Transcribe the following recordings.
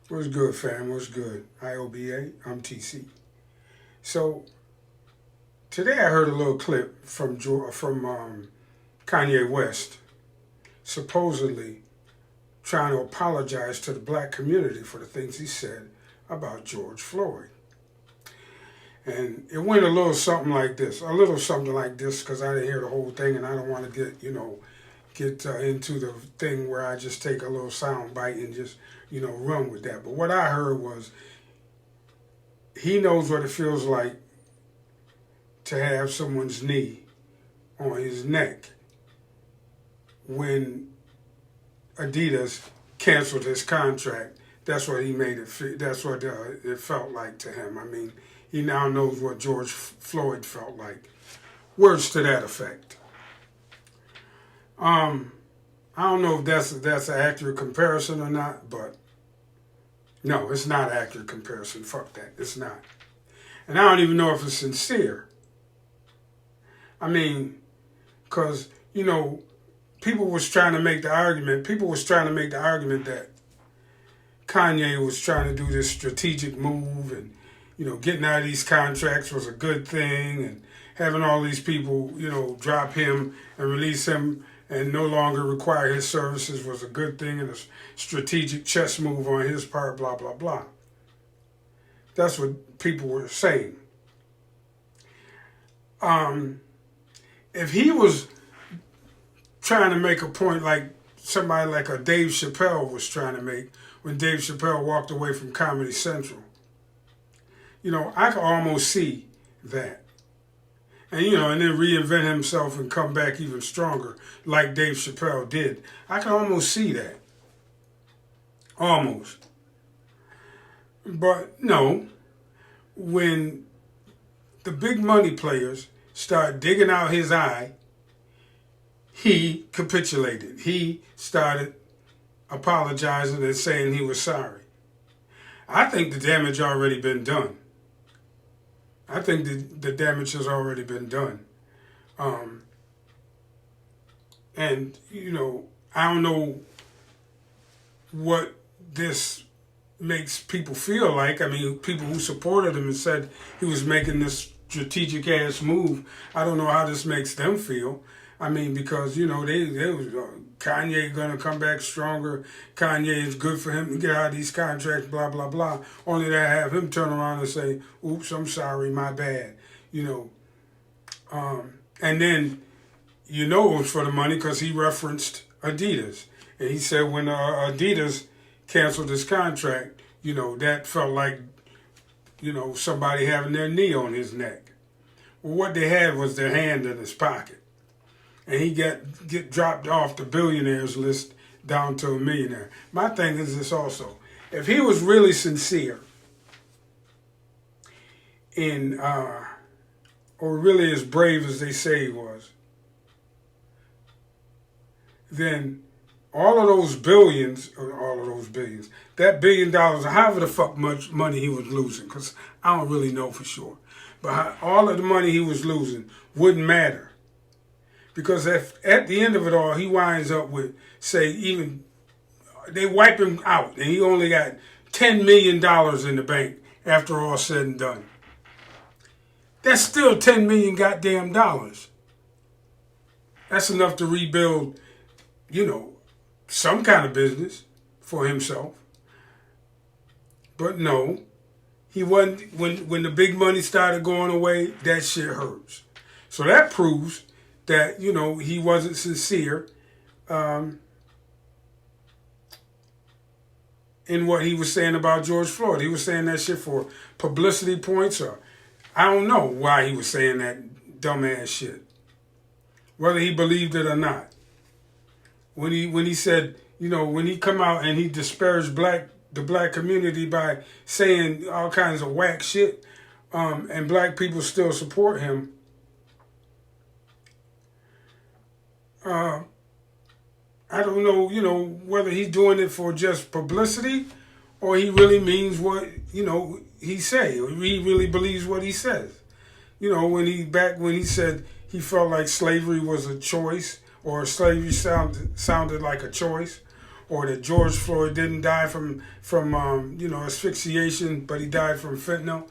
What's good, fam? What's good? IOBA, I'm TC. So today I heard a little clip from Kanye West, supposedly trying to apologize to the black community for the things he said about George Floyd. And it went a little something like this, because I didn't hear the whole thing, and I don't want to get into the thing where I just take a little sound bite and just run with that. But what I heard was he knows what it feels like to have someone's knee on his neck when Adidas canceled his contract. That's what he made it. That's what it felt like to him. I mean, he now knows what George Floyd felt like. Words to that effect. I don't know if that's an accurate comparison or not, but no, it's not an accurate comparison. Fuck that. It's not. And I don't even know if it's sincere. I mean, because, people was trying to make the argument that Kanye was trying to do this strategic move, and, getting out of these contracts was a good thing, and having all these people, drop him and release him and no longer require his services was a good thing and a strategic chess move on his part, blah, blah, blah. That's what people were saying. If he was trying to make a point like somebody like a Dave Chappelle was trying to make when Dave Chappelle walked away from Comedy Central, I could almost see that. And, and then reinvent himself and come back even stronger like Dave Chappelle did. I can almost see that. Almost. But no, when the big money players start digging out his eye, he capitulated. He started apologizing and saying he was sorry. I think the damage already been done. I think the damage has already been done. And, I don't know what this makes people feel like. I mean, people who supported him and said he was making this strategic ass move, I don't know how this makes them feel. I mean, because, they was Kanye going to come back stronger. Kanye is good for him to get out of these contracts, blah, blah, blah. Only to have him turn around and say, oops, I'm sorry, my bad. And then, it was for the money because he referenced Adidas. And he said when Adidas canceled his contract, that felt like, somebody having their knee on his neck. Well, what they had was their hand in his pocket. And he get dropped off the billionaires list down to a millionaire. My thing is this also. If he was really sincere in, or really as brave as they say he was, then all of those billions, that $1 billion, however the fuck much money he was losing, because I don't really know for sure, but all of the money he was losing wouldn't matter. Because if at the end of it all, he winds up with, say, even, they wipe him out, and he only got $10 million in the bank after all said and done. That's still $10 million goddamn dollars. That's enough to rebuild, some kind of business for himself. But no, he wasn't, when the big money started going away, that shit hurts. So that proves that, he wasn't sincere in what he was saying about George Floyd. He was saying that shit for publicity points, or I don't know why he was saying that dumbass shit. Whether he believed it or not. When he said, when he come out and he disparaged the black community by saying all kinds of whack shit, and black people still support him, I don't know, whether he's doing it for just publicity or he really means what, he say, or he really believes what he says. When he said he felt like slavery was a choice, or slavery sounded like a choice, or that George Floyd didn't die from asphyxiation, but he died from fentanyl.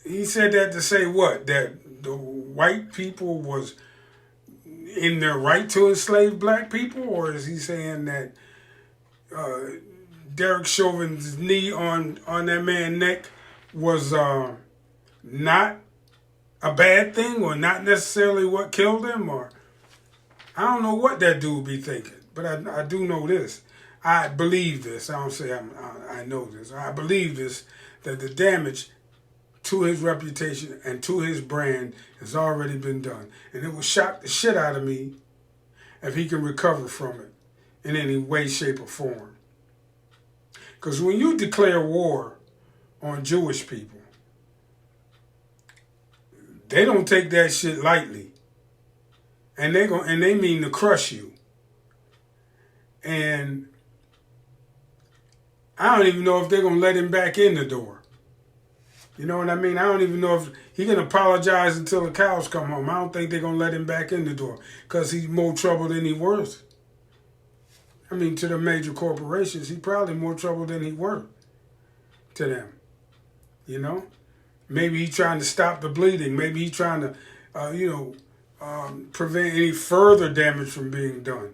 He said that to say what? That the white people was in their right to enslave black people, or is he saying that Derek Chauvin's knee on that man's neck was not a bad thing, or not necessarily what killed him? Or I don't know what that dude be thinking, but I do know this. I believe this. I don't say I know this. I believe this, that the damage to his reputation and to his brand has already been done. And it will shock the shit out of me if he can recover from it in any way, shape, or form. Because when you declare war on Jewish people, they don't take that shit lightly. And they mean to crush you. And I don't even know if they're going to let him back in the door. You know what I mean? I don't even know if he can apologize until the cows come home. I don't think they're going to let him back in the door because he's more trouble than he's worth. I mean, to the major corporations, he's probably more trouble than he's worth to them. You know? Maybe he's trying to stop the bleeding. Maybe he's trying to, prevent any further damage from being done.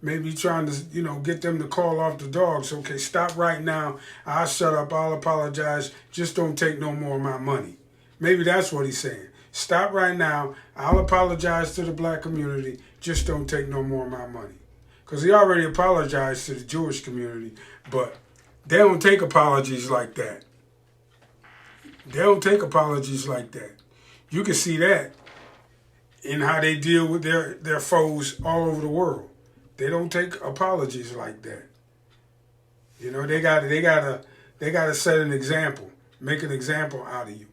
Maybe trying to, get them to call off the dogs. Okay, stop right now. I'll shut up. I'll apologize. Just don't take no more of my money. Maybe that's what he's saying. Stop right now. I'll apologize to the black community. Just don't take no more of my money. Because he already apologized to the Jewish community, but they don't take apologies like that. They don't take apologies like that. You can see that in how they deal with their foes all over the world. They don't take apologies like that. They gotta set an example, make an example out of you.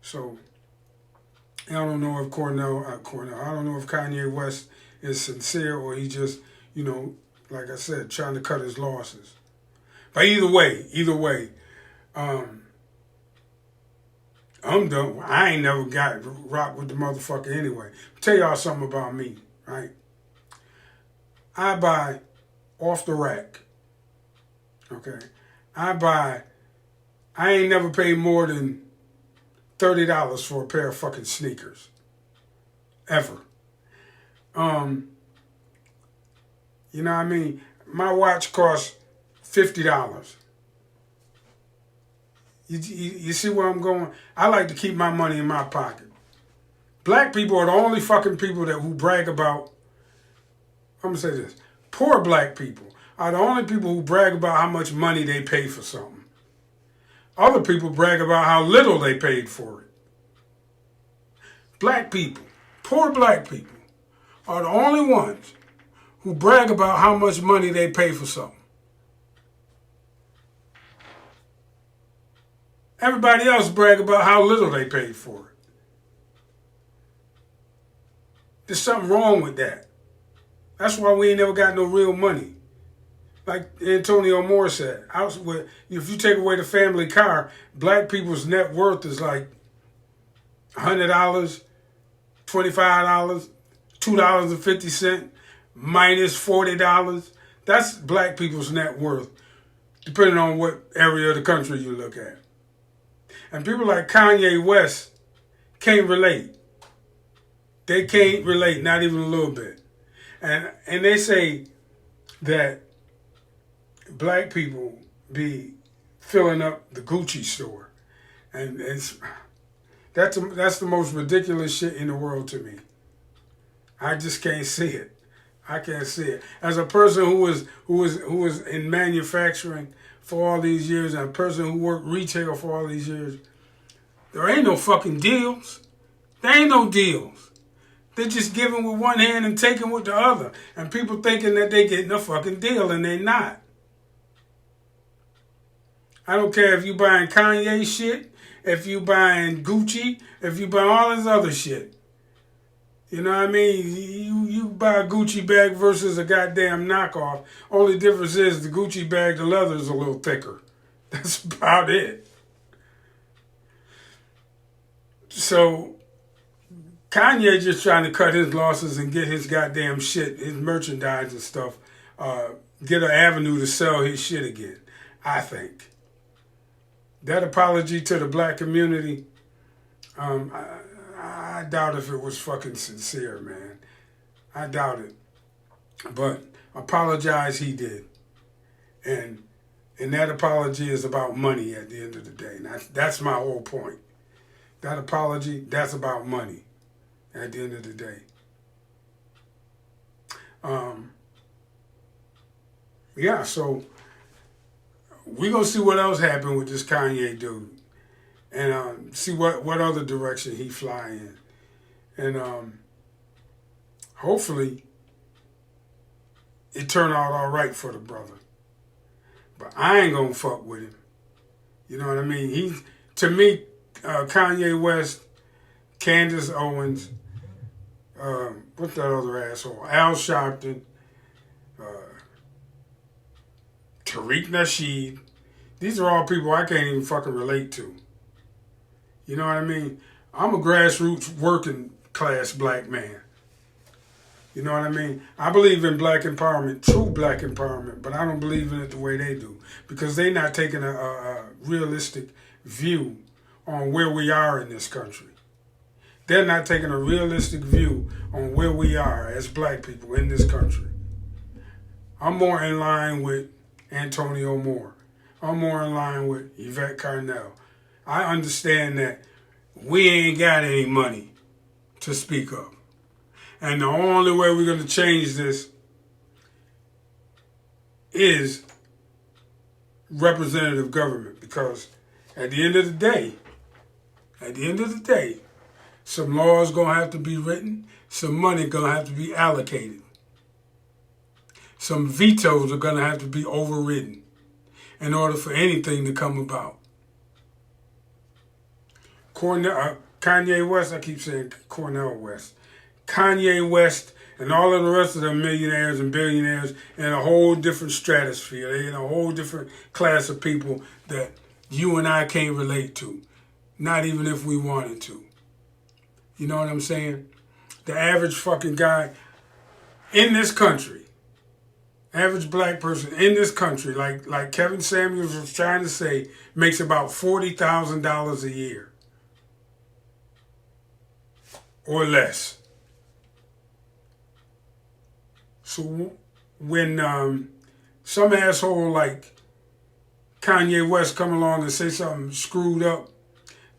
So I don't know if I don't know if Kanye West is sincere or he just, like I said, trying to cut his losses. But either way, I'm done. I ain't never got rock with the motherfucker anyway. Tell y'all something about me, right? I buy off the rack. Okay. I ain't never paid more than $30 for a pair of fucking sneakers. Ever. You know what I mean? My watch costs $50. You see where I'm going? I like to keep my money in my pocket. Black people are the only fucking people who brag about, I'm going to say this, poor black people are the only people who brag about how much money they pay for something. Other people brag about how little they paid for it. Black people, poor black people, are the only ones who brag about how much money they pay for something. Everybody else brag about how little they paid for it. There's something wrong with that. That's why we ain't never got no real money. Like Antonio Moore said, if you take away the family car, black people's net worth is like $100, $25, $2.50, minus $40. That's black people's net worth, depending on what area of the country you look at. And people like Kanye West can't relate. They can't relate, not even a little bit. And they say that black people be filling up the Gucci store. And that's the most ridiculous shit in the world to me. I just can't see it. I can't see it. As a person who was in manufacturing for all these years, and a person who worked retail for all these years, there ain't no fucking deals. There ain't no deals. They're just giving with one hand and taking with the other. And people thinking that they getting a fucking deal, and they not. I don't care if you buying Kanye shit, if you buying Gucci, if you buying all this other shit. You know what I mean? You buy a Gucci bag versus a goddamn knockoff. Only difference is the Gucci bag, the leather is a little thicker. That's about it. So Kanye just trying to cut his losses and get his goddamn shit, his merchandise and stuff, get an avenue to sell his shit again, I think. That apology to the black community, I doubt if it was fucking sincere, man. I doubt it. But apologize he did. And that apology is about money at the end of the day. And that's my whole point. That apology, that's about money at the end of the day. Yeah, so we gonna see what else happened with this Kanye dude. And see what other direction he fly in. And hopefully it turned out all right for the brother. But I ain't gonna fuck with him. You know what I mean? To me, Kanye West, Candace Owens, what's that other asshole? Al Sharpton, Tariq Nasheed. These are all people I can't even fucking relate to. You know what I mean? I'm a grassroots working class black man. You know what I mean? I believe in black empowerment, true black empowerment, but I don't believe in it the way they do. Because they're not taking a realistic view on where we are in this country. They're not taking a realistic view on where we are as black people in this country. I'm more in line with Antonio Moore. I'm more in line with Yvette Carnell. I understand that we ain't got any money to speak of. And the only way we're going to change this is representative government. Because at the end of the day, some laws going to have to be written. Some money going to have to be allocated. Some vetoes are going to have to be overridden in order for anything to come about. Kanye West, I keep saying Cornel West. Kanye West and all of the rest of the millionaires and billionaires in a whole different stratosphere. They're in a whole different class of people that you and I can't relate to. Not even if we wanted to. You know what I'm saying? The average fucking guy in this country, average black person in this country, like Kevin Samuels was trying to say, makes about $40,000 a year. Or less. So when some asshole like Kanye West come along and say something screwed up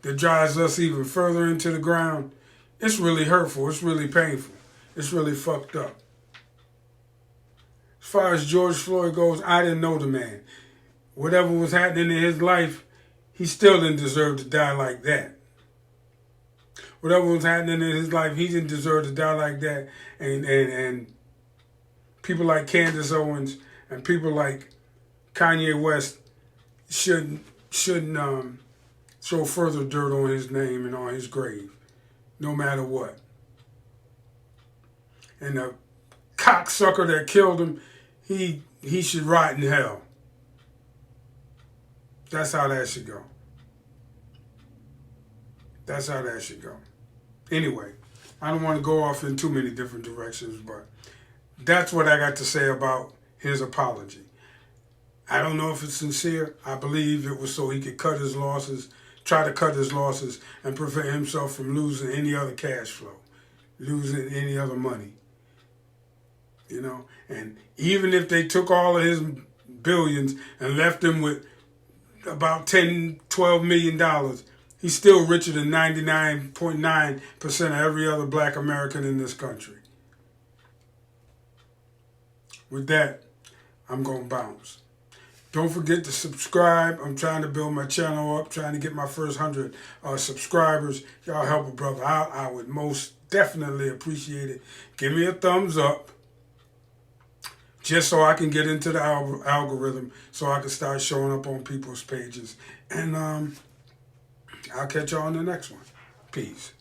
that drives us even further into the ground, it's really hurtful. It's really painful. It's really fucked up. As far as George Floyd goes, I didn't know the man. Whatever was happening in his life, he still didn't deserve to die like that. Whatever was happening in his life, he didn't deserve to die like that. And people like Candace Owens and people like Kanye West shouldn't throw further dirt on his name and on his grave, no matter what. And the cocksucker that killed him, he should rot in hell. That's how that should go. That's how that should go. Anyway, I don't want to go off in too many different directions, but that's what I got to say about his apology. I don't know if it's sincere. I believe it was so he could cut his losses, try to cut his losses, and prevent himself from losing any other cash flow, losing any other money. You know, and even if they took all of his billions and left him with about $10, $12 million, he's still richer than 99.9% of every other black American in this country. With that, I'm going to bounce. Don't forget to subscribe. I'm trying to build my channel up, trying to get my first 100 subscribers. Y'all help a brother out. I would most definitely appreciate it. Give me a thumbs up, just so I can get into the algorithm, so I can start showing up on people's pages. And I'll catch y'all on the next one. Peace.